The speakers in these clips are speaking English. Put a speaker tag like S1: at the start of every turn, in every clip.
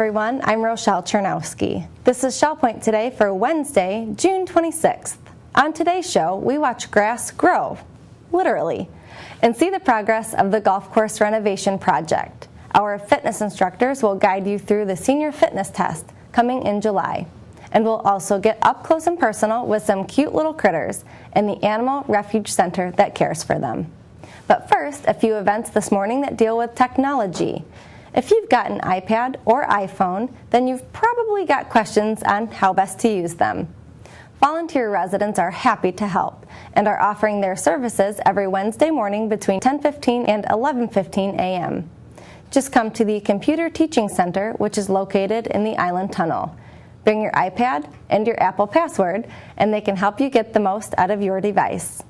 S1: everyone, I'm Rochelle Chernowski. This is Shell Point Today for Wednesday, June 26th. On today's show, we watch grass grow, literally, and see the progress of the golf course renovation project. Our fitness instructors will guide you through the senior fitness test coming in July. And we'll also get up close and personal with some cute little critters and the Animal Refuge Center that cares for them. But first, a few events this morning that deal with technology. If you've got an iPad or iPhone, then you've probably got questions on how best to use them. Volunteer residents are happy to help and are offering their services every Wednesday morning between 10:15 and 11:15 a.m. Just come to the Computer Teaching Center, which is located in the Island Tunnel. Bring your iPad and your Apple password, and they can help you get the most out of your device.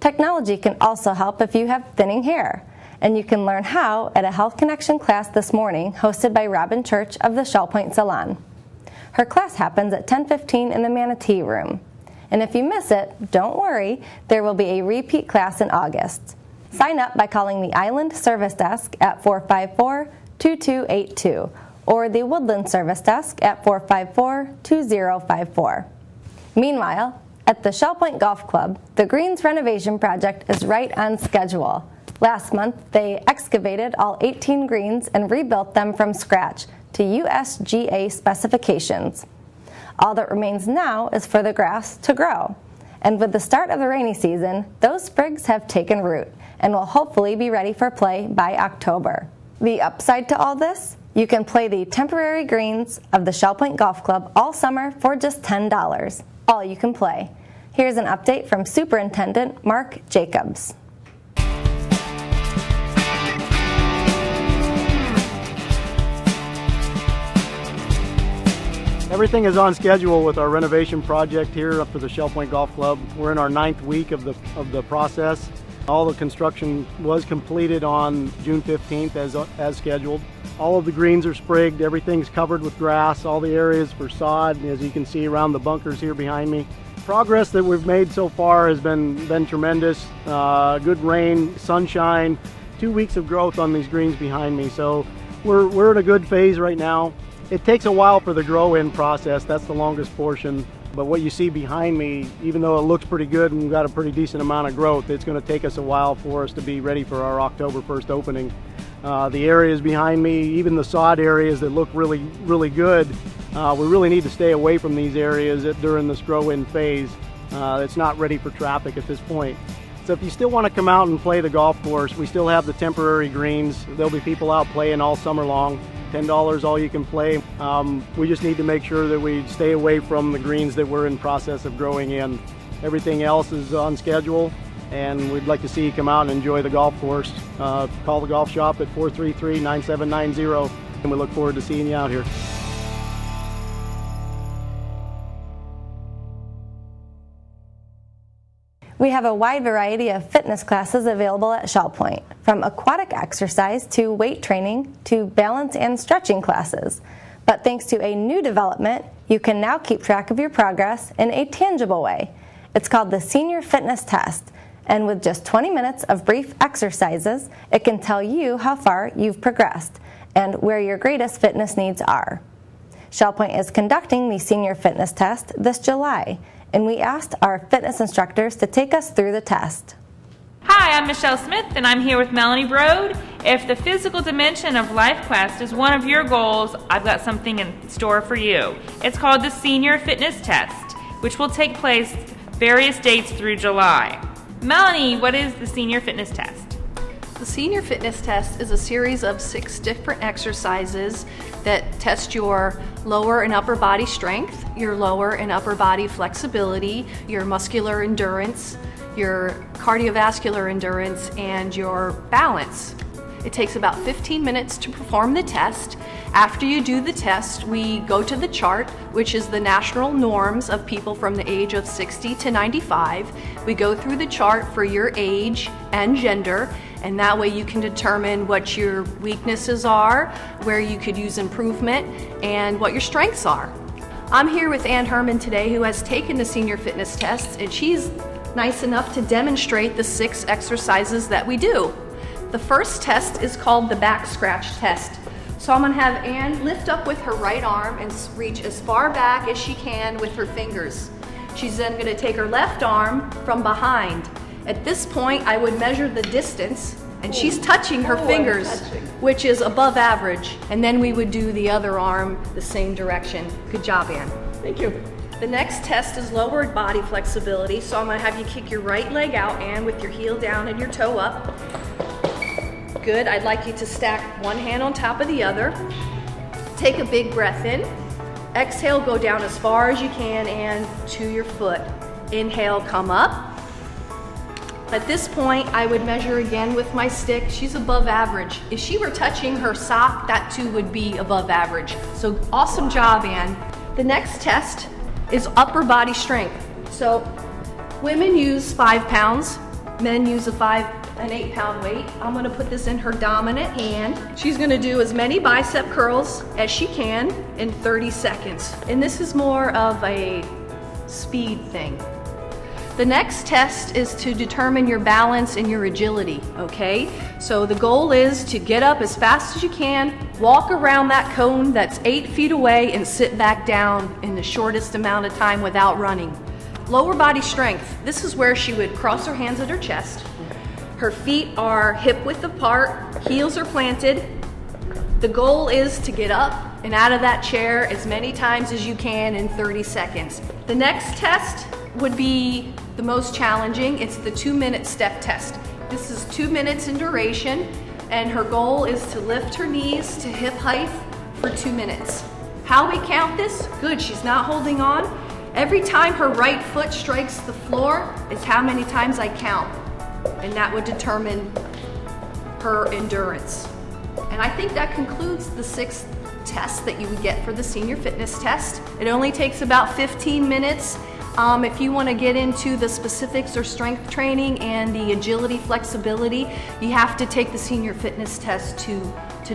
S1: Technology can also help if you have thinning hair, and you can learn how at a Health Connection class this morning hosted by Robin Church of the Shell Point Salon. Her class happens at 10:15 in the Manatee Room. And if you miss it, don't worry, there will be a repeat class in August. Sign up by calling the Island Service Desk at 454-2282 or the Woodland Service Desk at 454-2054. Meanwhile, at the Shell Point Golf Club, the greens renovation project is right on schedule. Last month, they excavated all 18 greens and rebuilt them from scratch to USGA specifications. All that remains now is for the grass to grow. And with the start of the rainy season, those sprigs have taken root and will hopefully be ready for play by October. The upside to all this? You can play the temporary greens of the Shell Point Golf Club all summer for just $10. All you can play. Here's an update from Superintendent Mark Jacobs.
S2: Everything is on schedule with our renovation project here up for the Shell Point Golf Club. We're in our 9th week of the process. All the construction was completed on June 15th as scheduled. All of the greens are sprigged, everything's covered with grass, all the areas for sod, as you can see around the bunkers here behind me. Progress that we've made so far has been tremendous. Good rain, sunshine, 2 weeks of growth on these greens behind me. So we're in a good phase right now. It takes a while for the grow-in process, that's the longest portion. But what you see behind me, even though it looks pretty good and we've got a pretty decent amount of growth, it's going to take us a while for us to be ready for our October 1st opening. The areas behind me, even the sod areas that look really, really good, we really need to stay away from these areas during this grow-in phase. It's not ready for traffic at this point. So if you still want to come out and play the golf course, we still have the temporary greens. There'll be people out playing all summer long. $10 all you can play. We just need to make sure that we stay away from the greens that we're in process of growing in. Everything else is on schedule, and we'd like to see you come out and enjoy the golf course. Call the golf shop at 433-9790, and we look forward to seeing you out here.
S1: We have a wide variety of fitness classes available at Shell Point, from aquatic exercise to weight training to balance and stretching classes. But thanks to a new development, you can now keep track of your progress in a tangible way. It's called the Senior Fitness Test, and with just 20 minutes of brief exercises, it can tell you how far you've progressed and where your greatest fitness needs are. Shell Point is conducting the Senior Fitness Test this July, and we asked our fitness instructors to take us through the test.
S3: Hi, I'm Michelle Smith, and I'm here with Melanie Brode. If the physical dimension of Life Quest is one of your goals, I've got something in store for you. It's called the Senior Fitness Test, which will take place various dates through July. Melanie, what is the Senior Fitness Test?
S4: The Senior Fitness Test is a series of 6 different exercises that test your lower and upper body strength, your lower and upper body flexibility, your muscular endurance, your cardiovascular endurance, and your balance. It takes about 15 minutes to perform the test. After you do the test, we go to the chart, which is the national norms of people from the age of 60 to 95. We go through the chart for your age and gender, and that way you can determine what your weaknesses are, where you could use improvement, and what your strengths are. I'm here with Hermann today, who has taken the Senior Fitness Test, and she's nice enough to demonstrate the 6 exercises that we do. The first test is called the back scratch test, So I'm gonna have Ann lift up with her right arm and reach as far back as she can with her fingers. She's then gonna take her left arm from behind. At this point, I would measure the distance, and she's touching her fingers, which is above average. And then we would do the other arm the same direction. Good job, Ann.
S2: Thank you.
S4: The next test is lower body flexibility. So I'm gonna have you kick your right leg out, Ann, with your heel down and your toe up. Good. I'd like you to stack one hand on top of the other. Take a big breath in. Exhale, go down as far as you can and to your foot. Inhale, come up. At this point, I would measure again with my stick. She's above average. If she were touching her sock, that too would be above average. So awesome job, Ann. The next test is upper body strength. So women use 5 pounds, men use an 8-pound weight. I'm gonna put this in her dominant hand. She's gonna do as many bicep curls as she can in 30 seconds. And this is more of a speed thing. The next test is to determine your balance and your agility, okay? So the goal is to get up as fast as you can, walk around that cone that's 8 feet away, and sit back down in the shortest amount of time without running. Lower body strength. This is where she would cross her hands at her chest. Her feet are hip width apart, heels are planted. The goal is to get up and out of that chair as many times as you can in 30 seconds. The next test would be the most challenging. It's the 2-minute step test. This is 2 minutes in duration, and her goal is to lift her knees to hip height for 2 minutes. How we count this? Good, she's not holding on. Every time her right foot strikes the floor is how many times I count, and that would determine her endurance. And I think that concludes the 6 tests that you would get for the senior fitness test. It only takes about 15 minutes. If you want to get into the specifics or strength training and the agility, flexibility, you have to take the senior fitness test to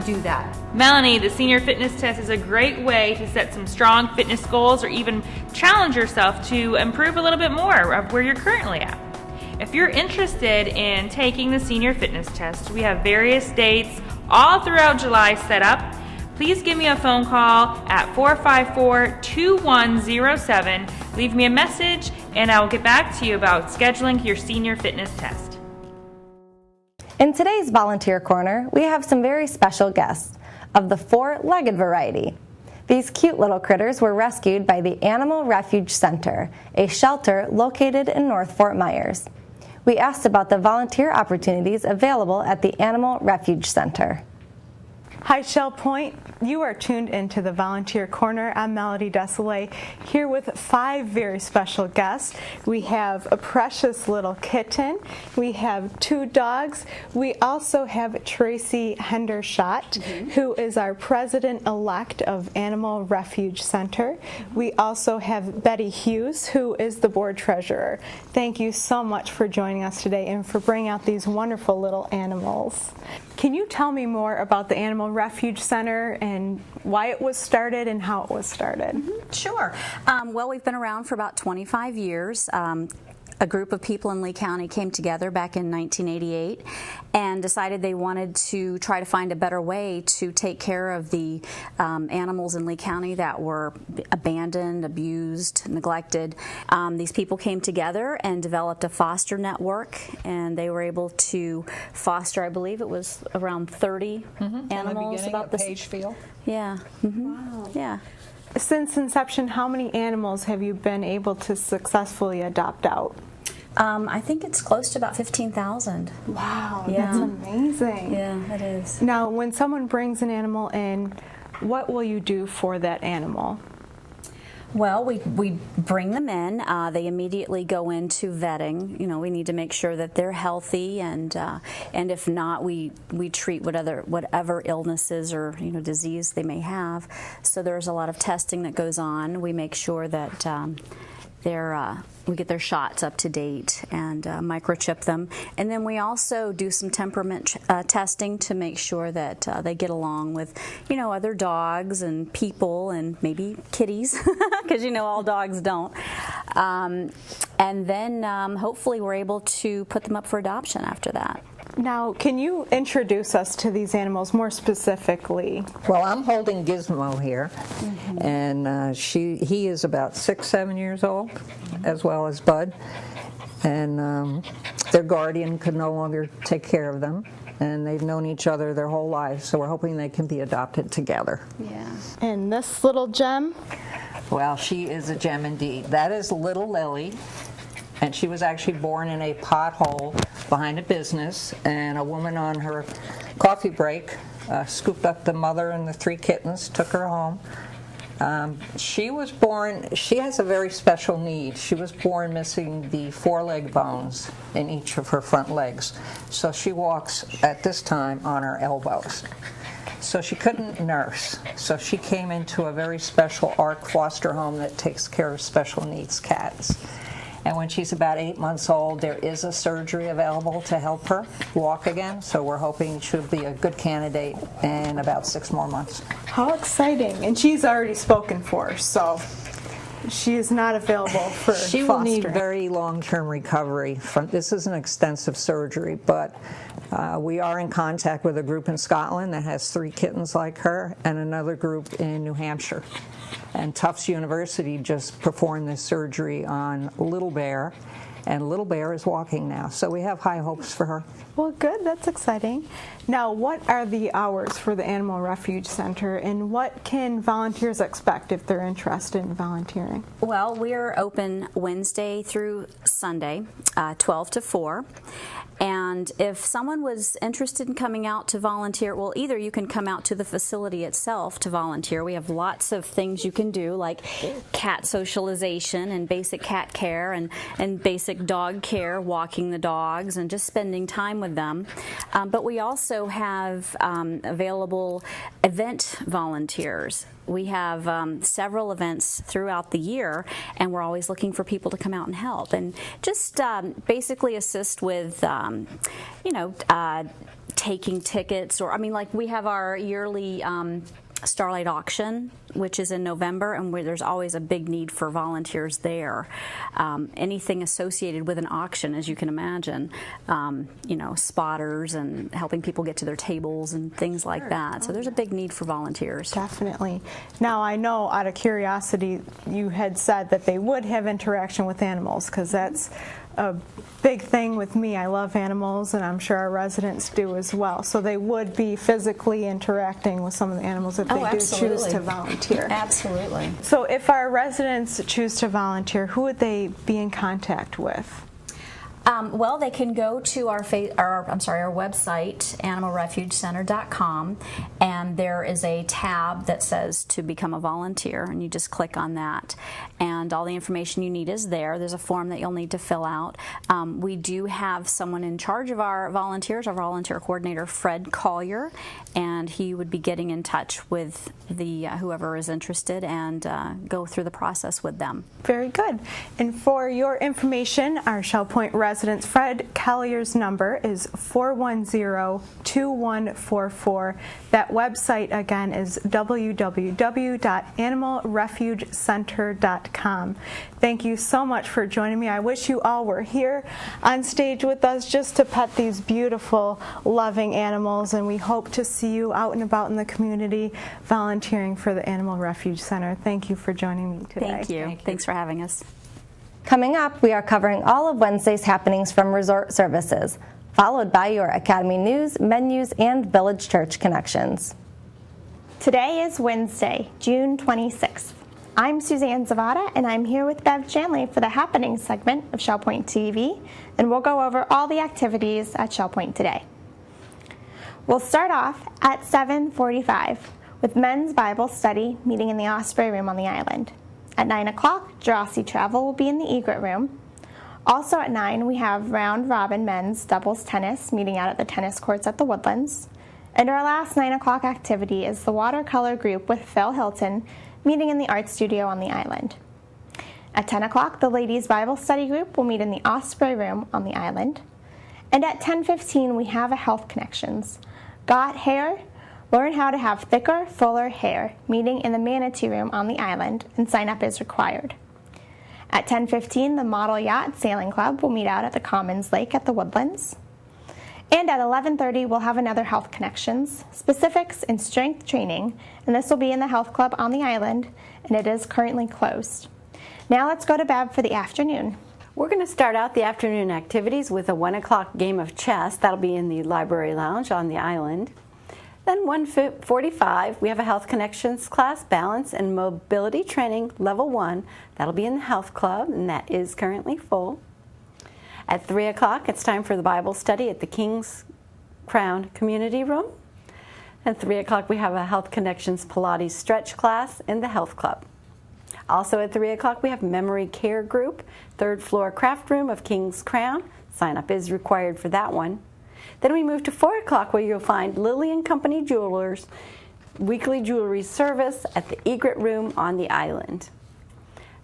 S4: do that.
S3: Melanie, the senior fitness test is a great way to set some strong fitness goals or even challenge yourself to improve a little bit more of where you're currently at. If you're interested in taking the senior fitness test, we have various dates all throughout July set up. Please give me a phone call at 454-2107. Leave me a message and I will get back to you about scheduling your senior fitness test.
S1: In today's Volunteer Corner, we have some very special guests of the 4-legged variety. These cute little critters were rescued by the Animal Refuge Center, a shelter located in North Fort Myers. We asked about the volunteer opportunities available at the Animal Refuge Center.
S5: Hi, Shell Point. You are tuned into the Volunteer Corner. I'm Melanie Desolé, here with 5 very special guests. We have a precious little kitten. We have 2 dogs. We also have Tracy Hendershot, who is our president-elect of Animal Refuge Center. We also have Betty Hughes, who is the board treasurer. Thank you so much for joining us today and for bringing out these wonderful little animals. Can you tell me more about the Animal Refuge Center and why it was started and how it was started?
S6: Sure. Well, we've been around for about 25 years. A group of people in Lee County came together back in 1988 and decided they wanted to try to find a better way to take care of the animals in Lee County that were abandoned, abused, neglected. These people came together and developed a foster network, and they were able to foster, I believe it was around 30 animals. About the
S7: Pagefield.
S6: Yeah.
S5: Wow.
S6: Yeah.
S5: Since inception, how many animals have you been able to successfully adopt out?
S6: I think it's close to about 15,000.
S5: Wow,
S6: Yeah.
S5: that's amazing.
S6: Yeah, it is.
S5: Now, when someone brings an animal in, what will you do for that animal?
S6: Well, we bring them in. They immediately go into vetting. You know, we need to make sure that they're healthy, and if not, we treat whatever illnesses or disease they may have. So there's a lot of testing that goes on. We make sure that we get their shots up to date and microchip them. And then we also do some temperament testing to make sure that they get along with, other dogs and people and maybe kitties, because all dogs don't. And then hopefully we're able to put them up for adoption after that.
S5: Now, can you introduce us to these animals more specifically?
S7: Well, I'm holding Gizmo here, and he is about 6-7 years old, as well as Bud, and their guardian could no longer take care of them, and they've known each other their whole lives, so we're hoping they can be adopted together.
S6: Yeah.
S5: And this little gem?
S7: Well, she is a gem indeed. That is little Lily. And she was actually born in a pothole behind a business, and a woman on her coffee break scooped up the mother and the 3 kittens, took her home. She has a very special need. She was born missing the 4 leg bones in each of her front legs. So she walks at this time on her elbows. So she couldn't nurse. So she came into a very special ARC foster home that takes care of special needs cats. And when she's about 8 months old, there is a surgery available to help her walk again. So we're hoping she'll be a good candidate in about 6 more months.
S5: How exciting. And she's already spoken for, so she is not available for
S7: She will need very long-term recovery. This is an extensive surgery, but we are in contact with a group in Scotland that has 3 kittens like her, and another group in New Hampshire. And Tufts University just performed this surgery on Little Bear, and Little Bear is walking now. So we have high hopes for her.
S5: Well, good. That's exciting. Now, what are the hours for the Animal Refuge Center, and what can volunteers expect if they're interested in volunteering?
S6: Well, we're open Wednesday through Sunday, 12 to 4. And if someone was interested in coming out to volunteer, well, either you can come out to the facility itself to volunteer. We have lots of things you can do, like cat socialization and basic cat care and basic dog care, walking the dogs and just spending time with them. But we also have available event volunteers. We have several events throughout the year, and we're always looking for people to come out and help and just basically assist with, taking tickets, or like we have our yearly Starlight Auction, which is in November, and where there's always a big need for volunteers there. Anything associated with an auction, as you can imagine, spotters and helping people get to their tables and things like that. So there's a big need for volunteers.
S5: Definitely. Now, I know out of curiosity, you had said that they would have interaction with animals, because that's a big thing with me. I love animals, and I'm sure our residents do as well. So they would be physically interacting with some of the animals if they do choose to volunteer.
S6: Absolutely.
S5: So if our residents choose to volunteer, who would they be in contact with?
S6: Well, they can go to our website, animalrefugecenter.com, and there is a tab that says to become a volunteer, and you just click on that, and all the information you need is there. There's a form that you'll need to fill out. We do have someone in charge of our volunteers, our volunteer coordinator, Fred Collier, and he would be getting in touch with the whoever is interested and go through the process with them.
S5: Very good. And for your information, our Shell Point residents, Fred Collier's number is 410-2144. That website again is www.animalrefugecenter.com. Thank you so much for joining me. I wish you all were here on stage with us just to pet these beautiful, loving animals, and we hope to see you out and about in the community volunteering for the Animal Refuge Center. Thank you for joining me today.
S6: Thank you. Thanks for having us.
S1: Coming up, we are covering all of Wednesday's happenings from Resort Services, followed by your Academy News, menus, and Village Church connections.
S8: Today is Wednesday, June 26th. I'm Suzanne Zavada, and I'm here with Bev Janley for the Happenings segment of Shell Point TV, and we'll go over all the activities at Shell Point today. We'll start off at 7:45 with Men's Bible Study meeting in the Osprey Room on the island. At 9 o'clock, Jurassic Travel will be in the Egret Room. Also at 9, we have Round Robin Men's Doubles Tennis meeting out at the tennis courts at the Woodlands. And our last 9 o'clock activity is the watercolor group with Phil Hilton meeting in the art studio on the island. At 10 o'clock, the Ladies Bible Study group will meet in the Osprey Room on the island. And at 10:15, we have a Health Connections. Got hair? Learn how to have thicker, fuller hair, meeting in the Manatee Room on the island, and sign up is required. At 10:15, the Model Yacht Sailing Club will meet out at the Commons Lake at the Woodlands. And at 11:30, we'll have another Health Connections, specifics and strength training, and this will be in the Health Club on the island, and it is currently closed. Now let's go to Bev for the afternoon.
S9: We're going to start out the afternoon activities with a 1 o'clock game of chess. That'll be in the library lounge on the island. Then 1:45, we have a Health Connections class, Balance and Mobility Training, Level 1. That'll be in the Health Club, and that is currently full. At 3 o'clock, it's time for the Bible study at the King's Crown Community Room. At 3 o'clock, we have a Health Connections Pilates stretch class in the Health Club. Also at 3 o'clock, we have Memory Care Group, 3rd floor craft room of King's Crown. Sign up is required for that one. Then we move to 4 o'clock, where you'll find Lily & Company Jewelers weekly jewelry service at the Egret Room on the island.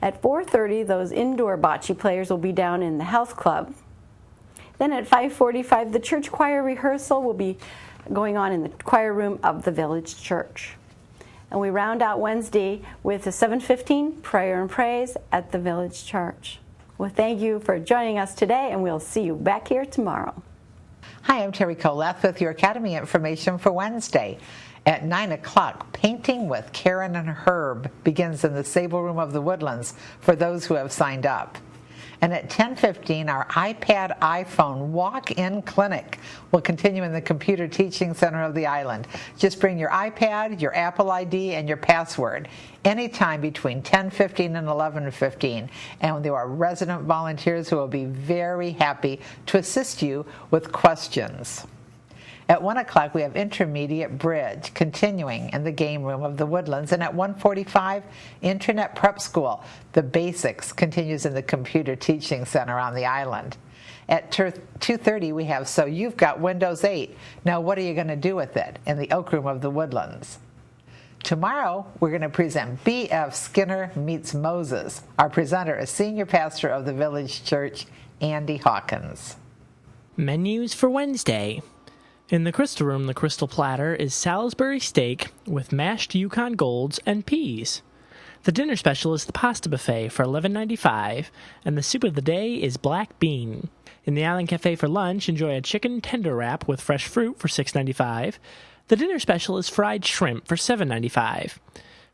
S9: At 4:30, those indoor bocce players will be down in the Health Club. Then at 5:45, the church choir rehearsal will be going on in the choir room of the village church. And we round out Wednesday with a 7:15 prayer and praise at the village church. Well, thank you for joining us today, and we'll see you back here tomorrow.
S10: Hi, I'm Terry Coleth with your Academy information for Wednesday. At 9 o'clock, Painting with Karen and Herb begins in the Sable Room of the Woodlands for those who have signed up. And at 10:15, our iPad iPhone walk-in clinic will continue in the Computer Teaching Center of the island. Just bring your iPad, your Apple ID, and your password anytime between 10:15 and 11:15. And there are resident volunteers who will be very happy to assist you with questions. At 1 o'clock, we have Intermediate Bridge continuing in the game room of the Woodlands. And at 1:45, Internet Prep School, the basics, continues in the Computer Teaching Center on the island. At 2:30, we have So You've Got Windows 8. Now what are you going to do with it in the Oak Room of the Woodlands? Tomorrow, we're going to present B.F. Skinner Meets Moses. Our presenter is Senior Pastor of the Village Church, Andy Hawkins.
S11: Menus for Wednesday. In the Crystal Room, the Crystal Platter is Salisbury steak with mashed Yukon Golds and peas. The dinner special is the pasta buffet for $11.95, and the soup of the day is black bean. In the Island Cafe for lunch, enjoy a chicken tender wrap with fresh fruit for $6.95. The dinner special is fried shrimp for $7.95.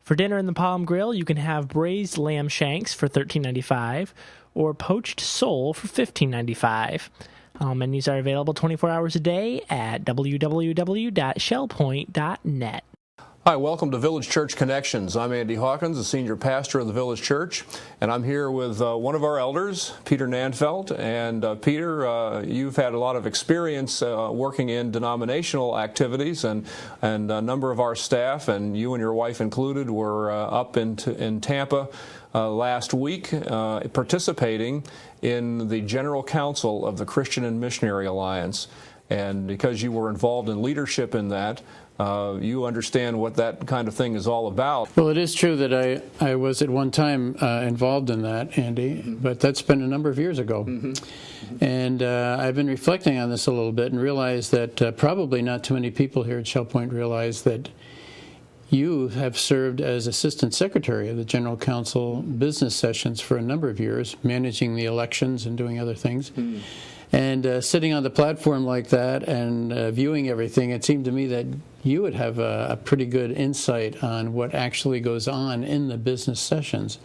S11: For dinner in the Palm Grill, you can have braised lamb shanks for $13.95 or poached sole for $15.95. All menus are available 24 hours a day at www.shellpoint.net.
S12: Hi, welcome to Village Church Connections. I'm Andy Hawkins, the senior pastor of the Village Church, and I'm here with one of our elders, Peter Nanfelt. And Peter, you've had a lot of experience working in denominational activities, and a number of our staff, and you and your wife included, were up in Tampa last week participating in the General Council of the Christian and Missionary Alliance. And because you were involved in leadership in that, you understand what that kind of thing is all about.
S13: Well, it is true that I was at one time involved in that, Andy, but that's been a number of years ago. And I've been reflecting on this a little bit and realized that probably not too many people here at Shell Point realize that you have served as Assistant Secretary of the General Council business sessions for a number of years, managing the elections and doing other things. And sitting on the platform like that and viewing everything, it seemed to me that you would have a pretty good insight on what actually goes on in the business sessions.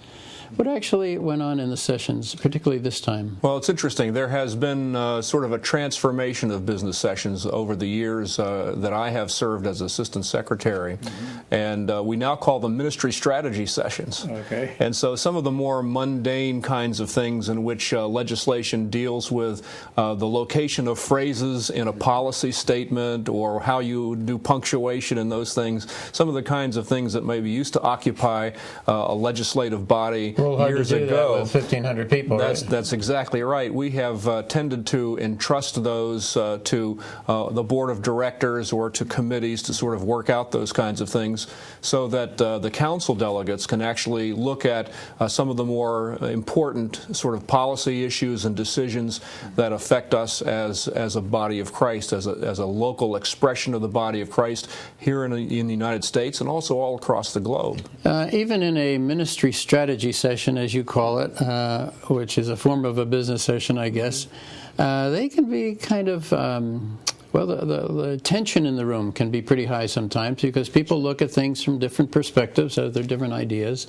S13: What actually went on in the sessions, particularly this time?
S12: Well, it's interesting. There has been sort of a transformation of business sessions over the years that I have served as Assistant Secretary. And we now call them ministry strategy sessions.
S13: Okay.
S12: And so some of the more mundane kinds of things in which legislation deals with the location of phrases in a policy statement or how you do punctuation and those things, some of the kinds of things that maybe used to occupy a legislative body years ago.
S13: With 1,500 people.
S12: That's exactly right. We have tended to entrust those to the board of directors or to committees to sort of work out those kinds of things, so that the council delegates can actually look at some of the more important sort of policy issues and decisions that affect us as a body of Christ, as a local expression of the body of Christ here in the United States and also all across the globe.
S13: Even in a ministry strategy session, as you call it, which is a form of a business session, I guess, they can be kind of Well, the tension in the room can be pretty high sometimes because people look at things from different perspectives, have their different ideas.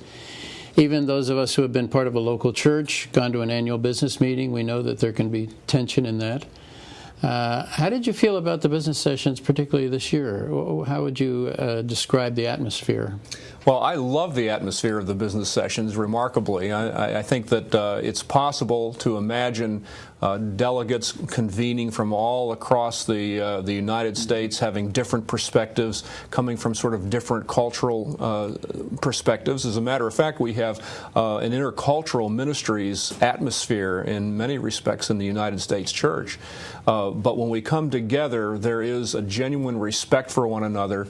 S13: Even those of us who have been part of a local church, gone to an annual business meeting, we know that there can be tension in that. How did you feel about the business sessions, particularly this year? How would you describe the atmosphere?
S12: Well, I love the atmosphere of the business sessions, remarkably. I think that it's possible to imagine delegates convening from all across the United States, having different perspectives, coming from sort of different cultural perspectives. As a matter of fact, we have an intercultural ministries atmosphere in many respects in the United States Church. But when we come together, there is a genuine respect for one another,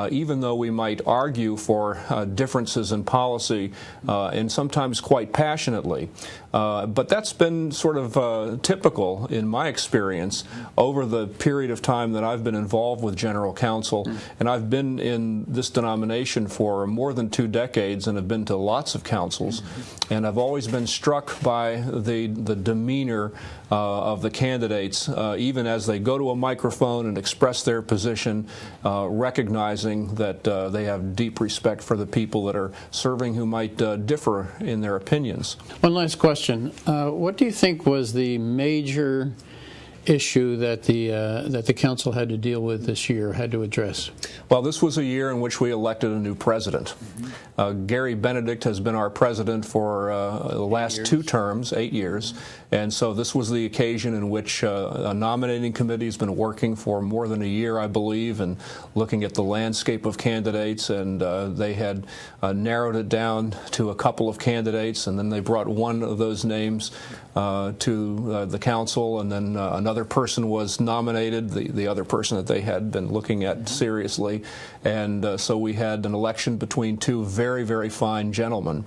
S12: even though we might argue for differences in policy, and sometimes quite passionately. But that's been sort of typical in my experience over the period of time that I've been involved with General Council, and I've been in this denomination for more than 2 decades and have been to lots of councils, and I've always been struck by the demeanor of the candidates, even as they go to a microphone and express their position, recognizing that they have deep respect for the people that are serving who might differ in their opinions.
S13: One last question. What do you think was the major issue that the council had to deal with this year, had to address?
S12: Well, this was a year in which we elected a new president. Gary Benedict has been our president for the last 2 terms, 8 years, and so this was the occasion in which a nominating committee has been working for more than a year, I believe, and looking at the landscape of candidates, and they had narrowed it down to a couple of candidates, and then they brought one of those names to the council, and then another person was nominated, the other person that they had been looking at seriously, and so we had an election between 2 very, very fine gentlemen,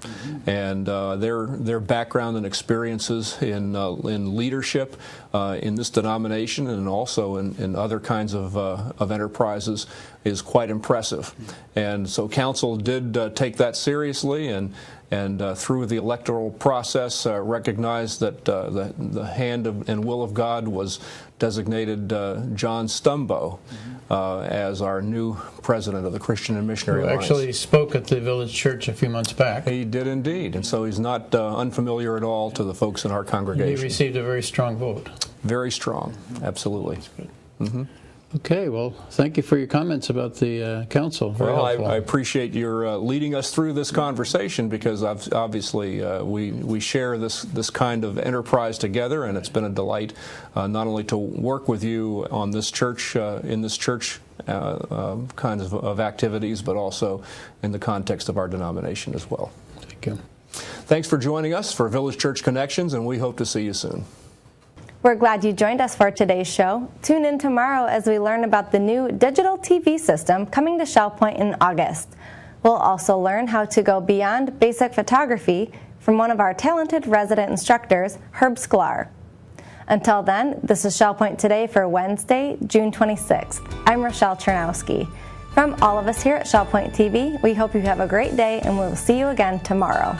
S12: and their background and experiences in leadership in this denomination and also in other kinds of enterprises is quite impressive. And so council did take that seriously, and through the electoral process recognized that the hand and will of God was designated John Stumbo as our new president of the Christian and Missionary Alliance.
S13: Who actually spoke at the village church a few months back.
S12: He did indeed, and so he's not unfamiliar at all to the folks in our congregation.
S13: He received a very strong vote.
S12: Very strong, absolutely.
S13: That's good. Okay, well, thank you for your comments about the council. Very helpful.
S12: I appreciate your leading us through this conversation, because obviously we share this kind of enterprise together, and it's been a delight not only to work with you on this church, in this church kinds of activities, but also in the context of our denomination as well.
S13: Thank you.
S12: Thanks for joining us for Village Church Connections, and we hope to see you soon.
S1: We're glad you joined us for today's show. Tune in tomorrow as we learn about the new digital TV system coming to Shell Point in August. We'll also learn how to go beyond basic photography from one of our talented resident instructors, Herb Sklar. Until then, this is Shell Point Today for Wednesday, June 26th. I'm Rochelle Chernowski. From all of us here at Shell Point TV, we hope you have a great day, and we'll see you again tomorrow.